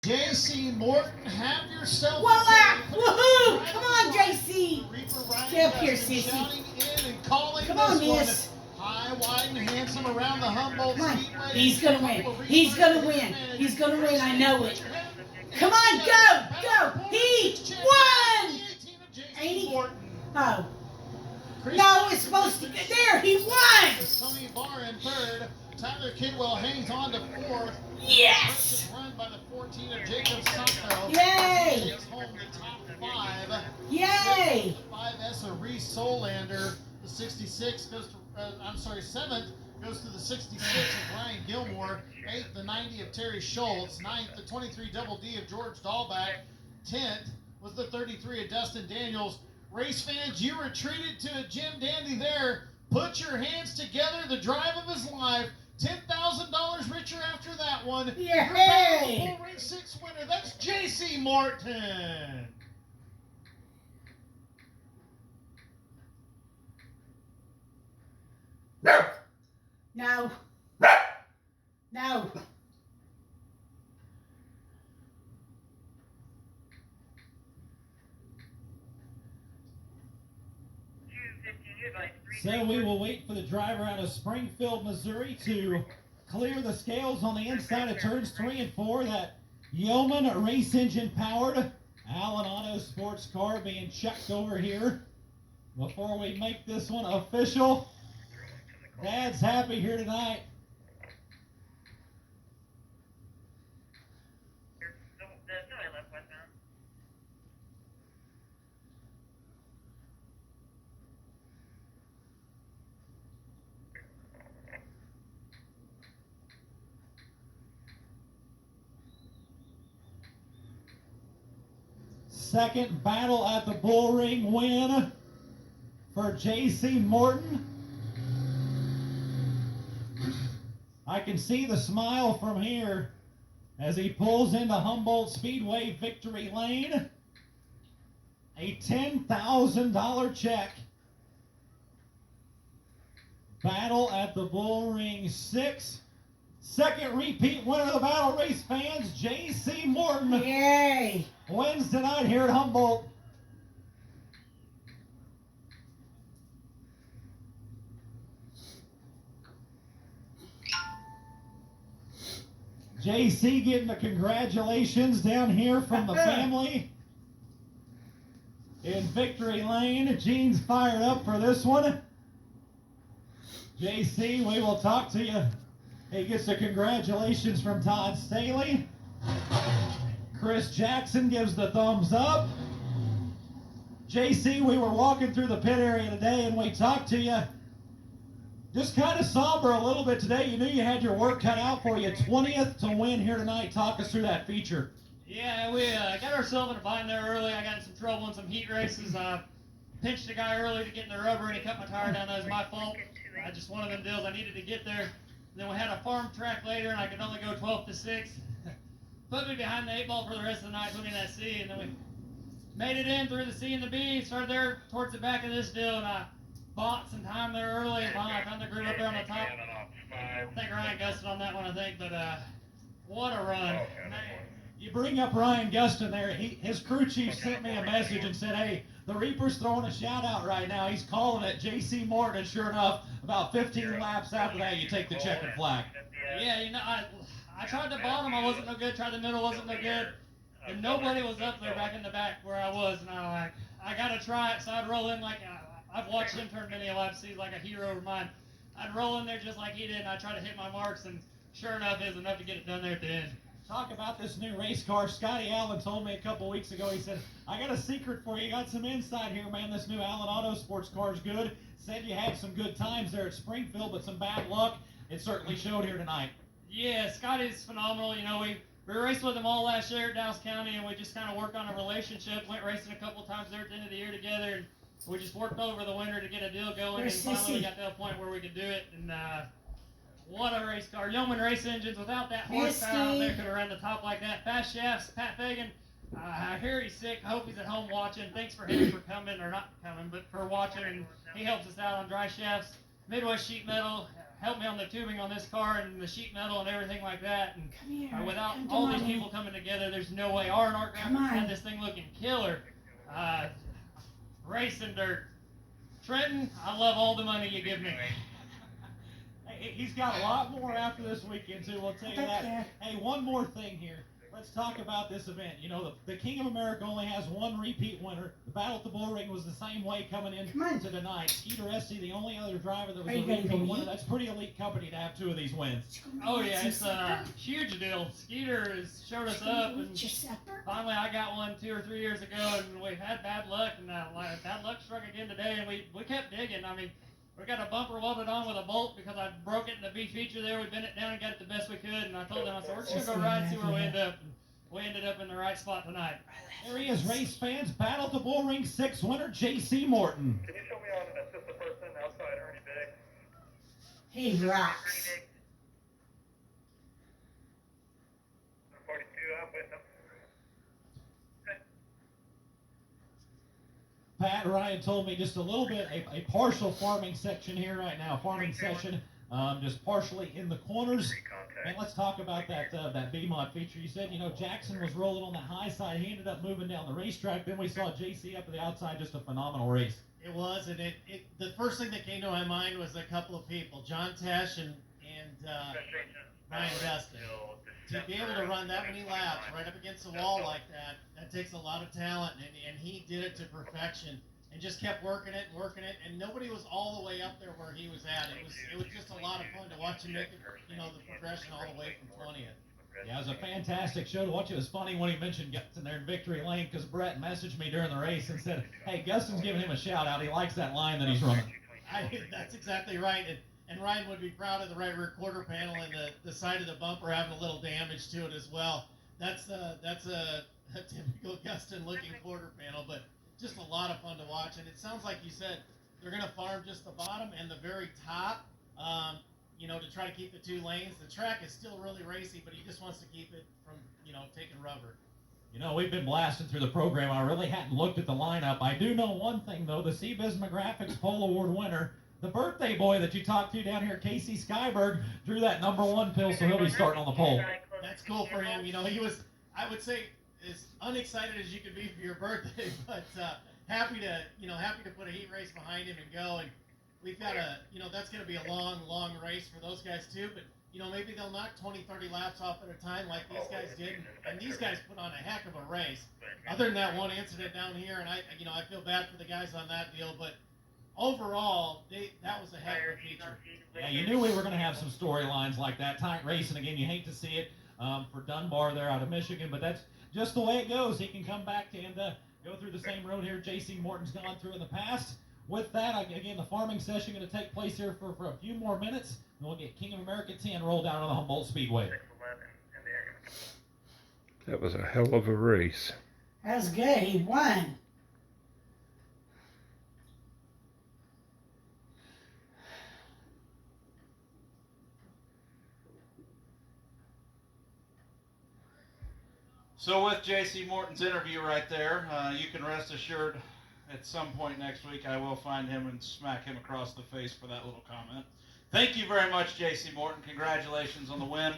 JC Morton, have yourself Voila! Woohoo! Come on, JC! Get up here, sissy. shouting in and calling Come on, this one. miss. High, wide, and handsome around the Humboldt Come on. Speedway. He's gonna win. He's gonna win. He's gonna win. I know it. Come on, go! Go! He won! Ain't he? Oh. No, it's supposed to get there. He won! Tony Barr in third. Tyler Kidwell hangs on to fourth. Yes! Run by the 14 of Jacob Sotto. Yay! Takes home the top five. Yay! 5S of Reese Solander. The 66 goes to, seventh goes to the 66 of Ryan Gilmore. Eighth, the 90 of Terry Schultz. Ninth, the 23 double D of George Dahlback. 10th was the 33 of Dustin Daniels. Race fans, you were treated to a Jim Dandy there. Put your hands together. The drive of his life. $10,000 richer after that one. Yay! Your Bullring 6 winner. That's JC Morton. No. No. So we will wait for the driver out of Springfield, Missouri to clear the scales on the inside of turns 3 and 4. That Yeoman race engine powered Allen Auto sports car being checked over here before we make this one official. Dad's happy here tonight. Second battle at the Bullring win for J.C. Morton. I can see the smile from here as he pulls into Humboldt Speedway victory lane. A $10,000 check. Battle at the Bullring 6. Second repeat winner of the battle, race fans, J.C. Morton. Yay! Wins tonight here at Humboldt. JC getting the congratulations down here from the family in victory lane. Gene's fired up for this one. JC, we will talk to you. He gets the congratulations from Todd Staley. Chris Jackson gives the thumbs up. JC, we were walking through the pit area today and we talked to you. Just kind of somber a little bit today. You knew you had your work cut out for you. 20th to win here tonight. Talk us through that feature. Yeah, we got ourselves in a bind there early. I got in some trouble in some heat races. I pinched a guy early to get in the rubber and he cut my tire down. That was my fault. Just one of them deals. I needed to get there. Then we had a farm track later and I could only go 12 to 6. Put me behind the 8 ball for the rest of the night, put me in that C, and then we made it in through the C and the B, started there towards the back of this deal, and I bought some time there early, and finally I found the groove up there on the top. I think Ryan gusted on that one, but what a run. You bring up Ryan Guston there. His crew chief sent me a message and said, hey, the Reaper's throwing a shout out right now. He's calling it J.C. Morton, and sure enough, about 15 laps after that, you take the checkered flag. Yeah, I tried the bottom, I wasn't no good. Tried the middle, wasn't no good. And nobody was up there back in the back where I was. And I got to try it. So I'd roll in like, I've watched him turn many laps. He's like a hero of mine. I'd roll in there just like he did. And I try to hit my marks. And sure enough, it was enough to get it done there at the end. Talk about this new race car. Scotty Allen told me a couple weeks ago, he said, I got a secret for you. Got some insight here, man. This new Allen Auto Sports car is good. Said you had some good times there at Springfield, but some bad luck. It certainly showed here tonight. Yeah, Scotty's phenomenal. We raced with him all last year at Dallas County, and we just kind of worked on a relationship. Went racing a couple times there at the end of the year together, and we just worked over the winter to get a deal going. And finally, we got to a point where we could do it. And what a race car! Yeoman race engines. Without that horsepower out there, could have ran the top like that. Fast shafts. Pat Fagan. I hear he's sick. I hope he's at home watching. Thanks for him for coming, or not coming, but for watching. And he helps us out on dry shafts. Midwest sheet metal. helped me on the tubing on this car and the sheet metal and everything like that. And Come here. without Come to all these mommy. people coming together, there's no way R&R Come graphics on. had this thing looking killer. Racing dirt. Trenton, I love all the money you give me. He's got a lot more after this weekend, too. We'll tell you that. Yeah. Hey, one more thing here. Let's talk about this event. You know, the King of America only has one repeat winner. The Battle at the Bullring was the same way coming in Come on. to tonight. Skeeter Esty, the only other driver that was Are you a gonna repeat go winner. eat? That's pretty elite company to have 2 of these wins. Oh yeah, it's a huge deal. Skeeter has showed us up, and finally I got one 2 or 3 years ago, and we've had bad luck, and bad luck struck again today, and we kept digging. I mean, we got a bumper welded on with a bolt because I broke it in the B feature there. We bent it down and got it the best we could, and I told them, I said, we're just gonna go ride and see where we end up. And we ended up in the right spot tonight. There he is, race fans. Battle at the Bullring 6 winner, J.C. Morton. Can you show me on an assistant person outside Ernie Biggs? He rocks. 42, I'm with him. Pat Ryan told me just a little bit, a partial farming section here right now. Farming session, just partially in the corners. And let's talk about that B-Mod feature. You said, you know, Jackson was rolling on the high side. He ended up moving down the racetrack. Then we saw JC up to the outside, just a phenomenal race. It was, and the first thing that came to my mind was a couple of people, John Tesh and Ryan Dustin. To be able to run that many laps right up against the wall like that takes a lot of talent, and he did it to perfection, and just kept working it, and nobody was all the way up there where he was at. It was just a lot of fun to watch him make it, you know, the progression all the way from 20th. Yeah, it was a fantastic show to watch. It was funny when he mentioned Gustin there in victory lane, because Brett messaged me during the race and said, hey, Gustin's giving him a shout out. He likes that line that he's running. That's exactly right. And Ryan would be proud of the right rear quarter panel and the side of the bumper having a little damage to it as well. That's a typical Gustin looking quarter panel, but just a lot of fun to watch. And it sounds like you said they're going to farm just the bottom and the very top, you know, to try to keep the 2 lanes. The track is still really racy, but he just wants to keep it from, you know, taking rubber. You know, we've been blasting through the program. I really hadn't looked at the lineup. I do know one thing, though. The CBiz Graphics Pole Award winner, the birthday boy that you talked to down here, Casey Skyberg, drew that #1 pill, so he'll be starting on the pole. That's cool for him. You know, he was, I would say, as unexcited as you could be for your birthday, but happy to put a heat race behind him and go. And we've got that's going to be a long, long race for those guys too. But, you know, maybe they'll knock 20, 30 laps off at a time like these guys did. And these guys put on a heck of a race. Other than that one incident down here, and I feel bad for the guys on that deal, but overall, that was a heck of a feature. Yeah, you knew we were going to have some storylines like that. Tight racing, again, you hate to see it for Dunbar there out of Michigan, but that's just the way it goes. He can come back and go through the same road here J.C. Morton's gone through in the past. With that, again, the farming session going to take place here for a few more minutes, and we'll get King of America 10 rolled down on the Humboldt Speedway. That was a hell of a race. That's good. He won. So with J.C. Morton's interview right there, you can rest assured at some point next week I will find him and smack him across the face for that little comment. Thank you very much, J.C. Morton. Congratulations on the win.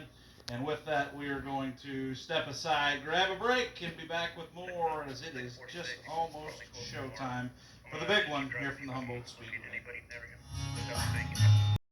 And with that, we are going to step aside, grab a break, and be back with more, as it is just almost showtime for the big one here from the Humboldt Speedway.